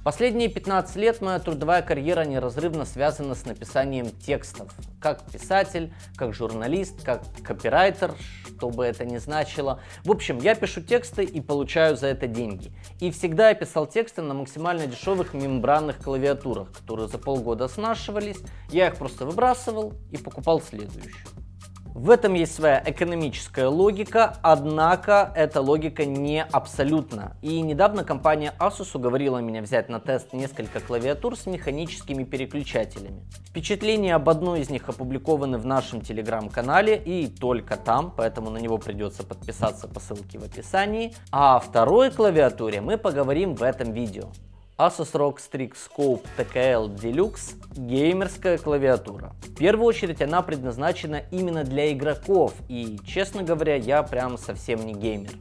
Последние 15 лет моя трудовая карьера неразрывно связана с написанием текстов. Как писатель, как журналист, как копирайтер, что бы это ни значило. В общем, я пишу тексты и получаю за это деньги. И всегда я писал тексты на максимально дешевых мембранных клавиатурах, которые за полгода снашивались. Я их просто выбрасывал и покупал следующую. В этом есть своя экономическая логика, однако эта логика не абсолютна. И недавно компания Asus уговорила меня взять на тест несколько клавиатур с механическими переключателями. Впечатления об одной из них опубликованы в нашем телеграм-канале и только там, поэтому на него придется подписаться по ссылке в описании. А о второй клавиатуре мы поговорим в этом видео. Asus ROG Strix Scope TKL Deluxe – геймерская клавиатура. В первую очередь она предназначена именно для игроков, и, честно говоря, я прям совсем не геймер.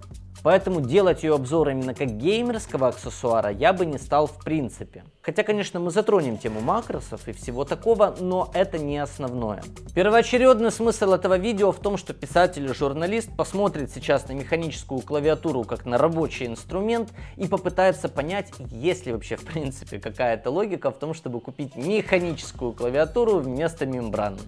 Поэтому делать ее обзор именно как геймерского аксессуара я бы не стал в принципе. Хотя, конечно, мы затронем тему макросов и всего такого, но это не основное. Первоочередный смысл этого видео в том, что писатель и журналист посмотрит сейчас на механическую клавиатуру как на рабочий инструмент и попытается понять, есть ли вообще в принципе какая-то логика в том, чтобы купить механическую клавиатуру вместо мембранной.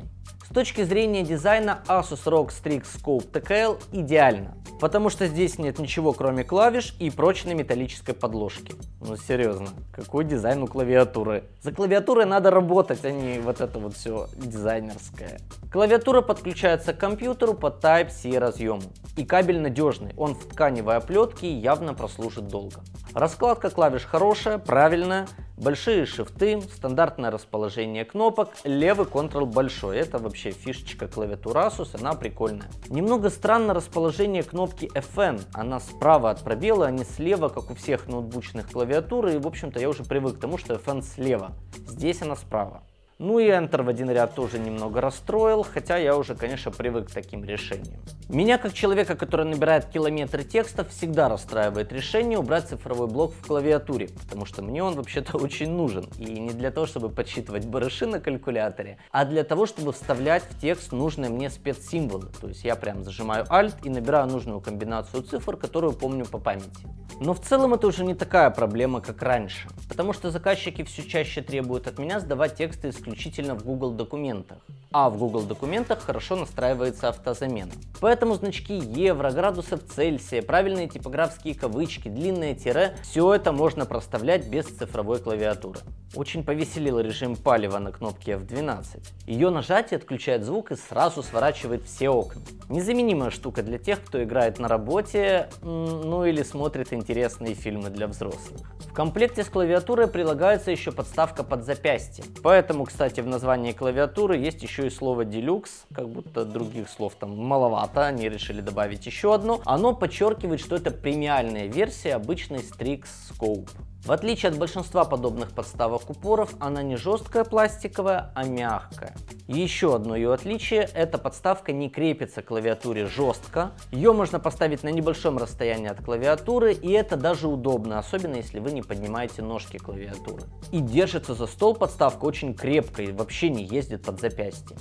С точки зрения дизайна Asus ROG Strix Scope TKL идеально, потому что здесь нет ничего кроме клавиш и прочной металлической подложки. Ну серьезно, какой дизайн у клавиатуры? За клавиатурой надо работать, а не вот это вот все дизайнерское. Клавиатура подключается к компьютеру по Type-C разъему. И кабель надежный, он в тканевой оплетке и явно прослужит долго. Раскладка клавиш хорошая, правильная. Большие шифты, стандартное расположение кнопок, левый Ctrl большой. Это вообще фишечка клавиатуры Asus, она прикольная. Немного странно расположение кнопки FN. Она справа от пробела, а не слева, как у всех ноутбучных клавиатур. И в общем-то я уже привык к тому, что FN слева. Здесь она справа. Ну и Enter в один ряд тоже немного расстроил, хотя я уже, конечно, привык к таким решениям. Меня, как человека, который набирает километры текстов, всегда расстраивает решение убрать цифровой блок в клавиатуре, потому что мне он вообще-то очень нужен. И не для того, чтобы подсчитывать барыши на калькуляторе, а для того, чтобы вставлять в текст нужные мне спецсимволы. То есть я прям зажимаю Alt и набираю нужную комбинацию цифр, которую помню по памяти. Но в целом это уже не такая проблема, как раньше, потому что заказчики все чаще требуют от меня сдавать тексты исключительно в Google документах. А в Google документах хорошо настраивается автозамена. Поэтому значки евро, градусов Цельсия, правильные типографские кавычки, длинные тире – все это можно проставлять без цифровой клавиатуры. Очень повеселил режим палева на кнопке F12. Ее нажатие отключает звук и сразу сворачивает все окна. Незаменимая штука для тех, кто играет на работе, ну или смотрит интересные фильмы для взрослых. В комплекте с клавиатурой прилагается еще подставка под запястье. Поэтому, кстати, в названии клавиатуры есть еще и слово Deluxe, как будто других слов там маловато, они решили добавить еще одно. Оно подчеркивает, что это премиальная версия обычной Strix Scope. В отличие от большинства подобных подставок упоров, она не жесткая пластиковая, а мягкая. Еще одно ее отличие – эта подставка не крепится к клавиатуре жестко. Ее можно поставить на небольшом расстоянии от клавиатуры, и это даже удобно, особенно если вы не поднимаете ножки клавиатуры. И держится за стол подставка очень крепко и вообще не ездит под запястье.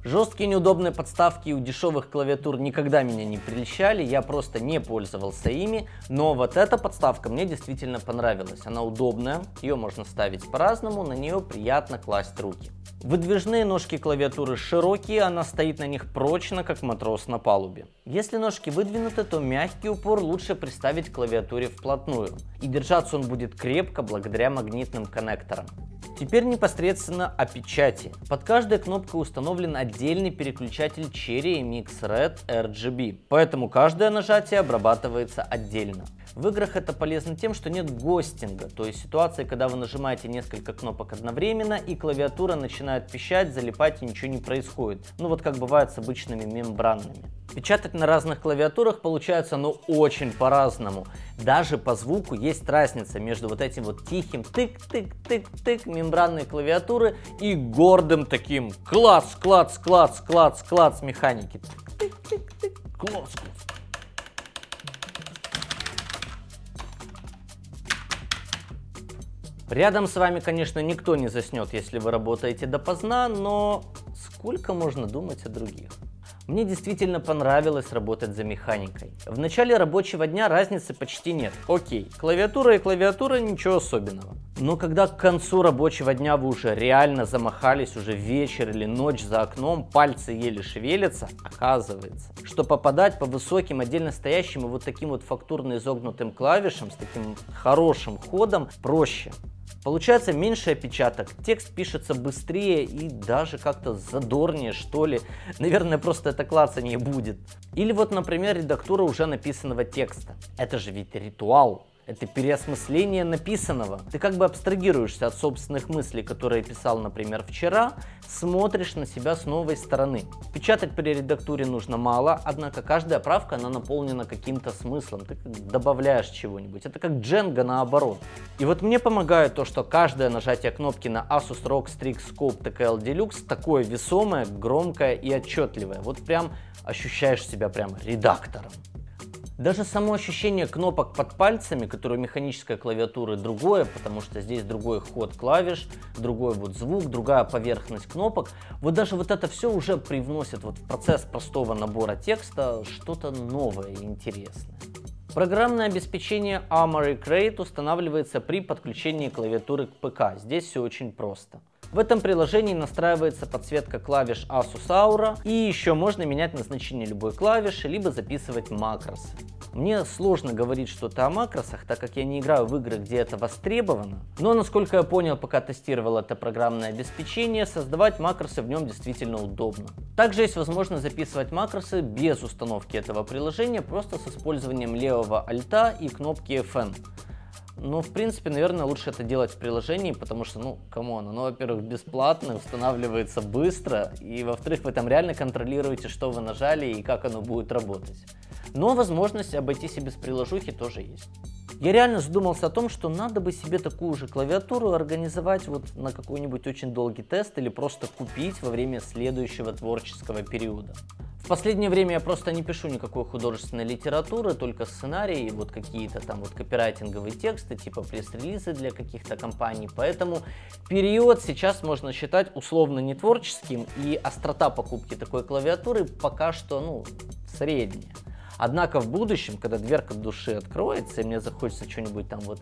Жесткие неудобные подставки у дешевых клавиатур никогда меня не прельщали, я просто не пользовался ими, но вот эта подставка мне действительно понравилась. Она удобная, ее можно ставить по-разному, на нее приятно класть руки. Выдвижные ножки клавиатуры широкие, она стоит на них прочно, как матрос на палубе. Если ножки выдвинуты, то мягкий упор лучше приставить к клавиатуре вплотную, и держаться он будет крепко благодаря магнитным коннекторам. Теперь непосредственно о печати. Под каждой кнопкой установлен отдельный переключатель Cherry MX Red RGB, поэтому каждое нажатие обрабатывается отдельно. В играх это полезно тем, что нет гостинга, то есть ситуации, когда вы нажимаете несколько кнопок одновременно и клавиатура начинает пищать, залипать и ничего не происходит. Ну вот как бывает с обычными мембранными. Печатать на разных клавиатурах получается очень по-разному. Даже по звуку есть разница между вот этим вот тихим тык-тык-тык-тык мембранной клавиатуры и гордым таким клац-клац-клац-клац-клац механики. Тык-тык-тык, клац-клац. Рядом с вами, конечно, никто не заснет, если вы работаете допоздна, но сколько можно думать о других? Мне действительно понравилось работать за механикой. В начале рабочего дня разницы почти нет. Окей, клавиатура и клавиатура, ничего особенного. Но когда к концу рабочего дня вы уже реально замахались, уже вечер или ночь за окном, пальцы еле шевелятся, оказывается, что попадать по высоким, отдельно стоящим и вот таким вот фактурно изогнутым клавишам с таким хорошим ходом проще. Получается меньше опечаток, текст пишется быстрее и даже как-то задорнее, что ли. Наверное, просто это клацанье будет. Или вот, например, редактура уже написанного текста. Это же ведь ритуал. Это переосмысление написанного. Ты как бы абстрагируешься от собственных мыслей, которые писал, например, вчера, смотришь на себя с новой стороны. Печатать при редактуре нужно мало, однако каждая правка, она наполнена каким-то смыслом. Ты добавляешь чего-нибудь. Это как Django наоборот. И вот мне помогает то, что каждое нажатие кнопки на Asus ROG Strix Scope TKL Deluxe такое весомое, громкое и отчетливое. Вот прям ощущаешь себя прям редактором. Даже само ощущение кнопок под пальцами, которое у механической клавиатуры другое, потому что здесь другой ход клавиш, другой вот звук, другая поверхность кнопок. Вот даже вот это все уже привносит вот в процесс простого набора текста что-то новое и интересное. Программное обеспечение Armoury Crate устанавливается при подключении клавиатуры к ПК. Здесь все очень просто. В этом приложении настраивается подсветка клавиш Asus Aura, и еще можно менять назначение любой клавиши, либо записывать макросы. Мне сложно говорить что-то о макросах, так как я не играю в игры, где это востребовано, но насколько я понял, пока тестировал это программное обеспечение, создавать макросы в нем действительно удобно. Также есть возможность записывать макросы без установки этого приложения, просто с использованием левого альта и кнопки FN. Ну, в принципе, наверное, лучше это делать в приложении, потому что, ну, камон, оно, во-первых, бесплатно, устанавливается быстро, и, во-вторых, вы там реально контролируете, что вы нажали и как оно будет работать. Но возможность обойтись и без приложухи тоже есть. Я реально задумался о том, что надо бы себе такую же клавиатуру организовать вот на какой-нибудь очень долгий тест или просто купить во время следующего творческого периода. В последнее время я просто не пишу никакой художественной литературы, только сценарии, вот какие-то там вот копирайтинговые тексты, типа пресс-релизы для каких-то компаний, поэтому период сейчас можно считать условно не творческим, и острота покупки такой клавиатуры пока что, ну, средняя. Однако в будущем, когда дверка души откроется, и мне захочется что-нибудь там вот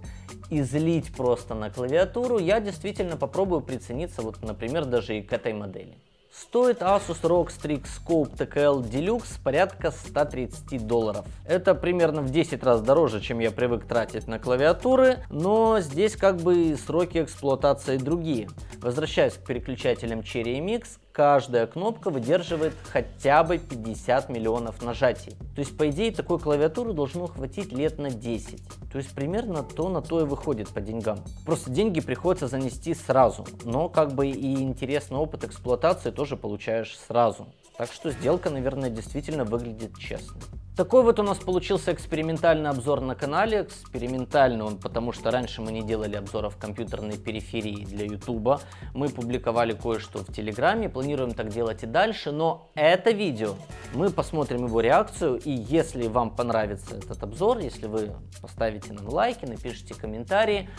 излить просто на клавиатуру, я действительно попробую прицениться, вот, например, даже и к этой модели. Стоит Asus ROG Strix Scope TKL Deluxe порядка $130. Это примерно в 10 раз дороже, чем я привык тратить на клавиатуры, но здесь как бы сроки эксплуатации другие. Возвращаясь к переключателям Cherry MX, каждая кнопка выдерживает хотя бы 50 миллионов нажатий. То есть, по идее, такой клавиатуры должно хватить лет на 10. То есть, примерно на то и выходит по деньгам. Просто деньги приходится занести сразу, но как бы и интересный опыт эксплуатации тоже получаешь сразу. Так что сделка, наверное, действительно выглядит честно. Такой вот у нас получился экспериментальный обзор на канале. Экспериментальный он, потому что раньше мы не делали обзоров компьютерной периферии для YouTube. Мы публиковали кое-что в Телеграме, планируем так делать и дальше. Но это видео, мы посмотрим его реакцию, и если вам понравится этот обзор, если вы поставите нам лайки, напишите комментарии,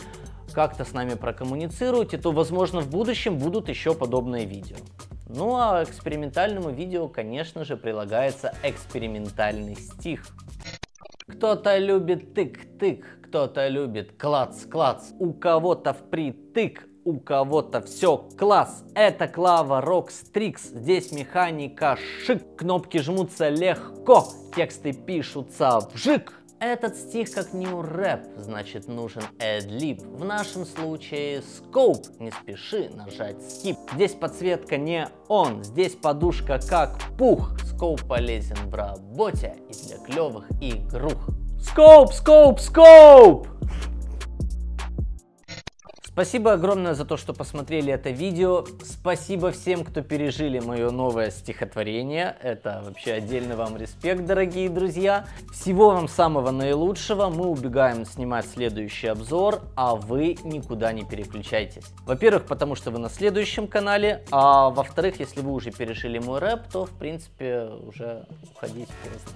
как-то с нами прокоммуницируете, то, возможно, в будущем будут еще подобные видео. Ну а экспериментальному видео, конечно же, прилагается экспериментальный стих. Кто-то любит тык-тык, кто-то любит клац-клац, у кого-то впритык, у кого-то все класс. Это клава ROG Strix, здесь механика шик, кнопки жмутся легко, тексты пишутся вжик. Этот стих как new rap, значит нужен ad-lib. В нашем случае scope, не спеши нажать skip. Здесь подсветка не on, здесь подушка как пух. Scope полезен в работе и для клевых игрух. Scope, scope, scope! Спасибо огромное за то, что посмотрели это видео. Спасибо всем, кто пережили мое новое стихотворение. Это вообще отдельный вам респект, дорогие друзья. Всего вам самого наилучшего. Мы убегаем снимать следующий обзор, а вы никуда не переключайтесь. Во-первых, потому что вы на следующем канале, а во-вторых, если вы уже пережили мой рэп, то в принципе уже уходить поздно.